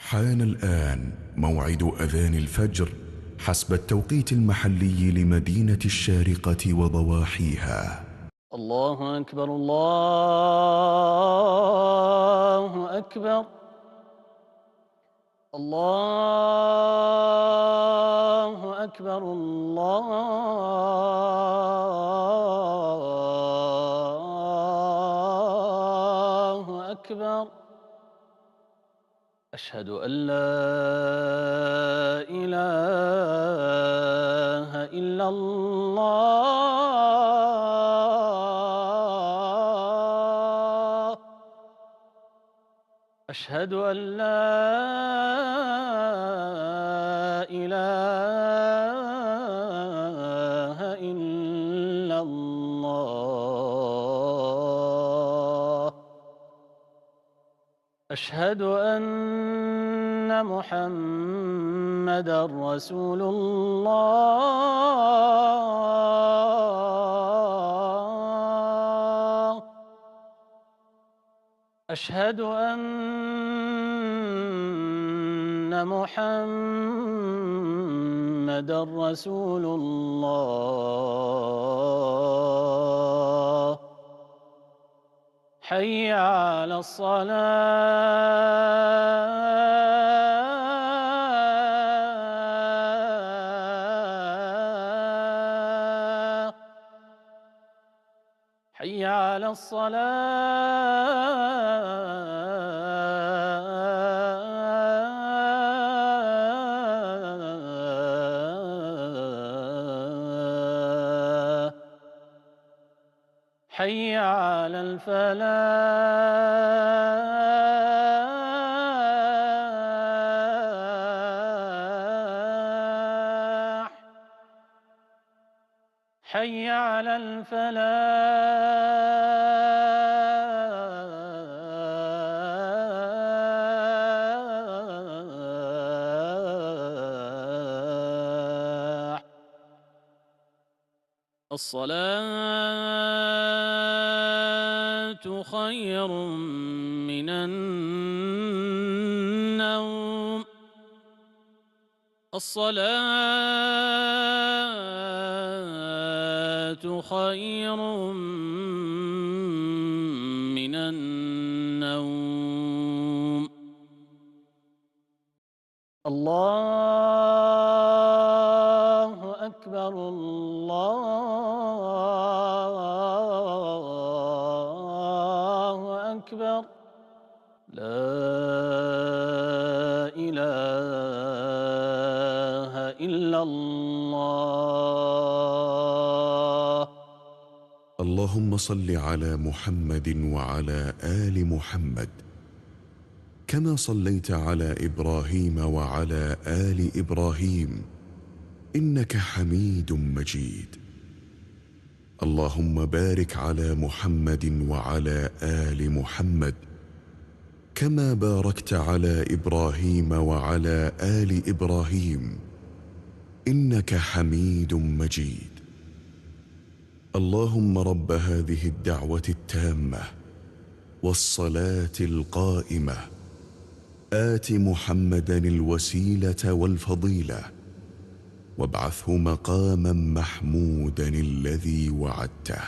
حان الآن موعد أذان الفجر حسب التوقيت المحلي لمدينة الشارقة وضواحيها. الله أكبر الله أكبر الله أكبر الله أكبر. أشهد أن لا إله إلا الله. أشهد أن لا إله إلا الله. أشهد أن محمدًا رسول الله. أشهد أن محمدًا رسول الله. حي على الصلاة. حي على الصلاة. حي على الفلاح. حي على الفلاح. الصلاة خير من النوم. الصلاة خير من النوم. الله أكبر الله أكبر. لا إله إلا الله. اللهم صل على محمد وعلى آل محمد كما صليت على إبراهيم وعلى آل إبراهيم إنك حميد مجيد. اللهم بارك على محمد وعلى آل محمد كما باركت على إبراهيم وعلى آل إبراهيم إنك حميد مجيد. اللهم رب هذه الدعوة التامة والصلاة القائمة آت محمدا الوسيلة والفضيلة وابعثه مقاما محمودا الذي وعدته.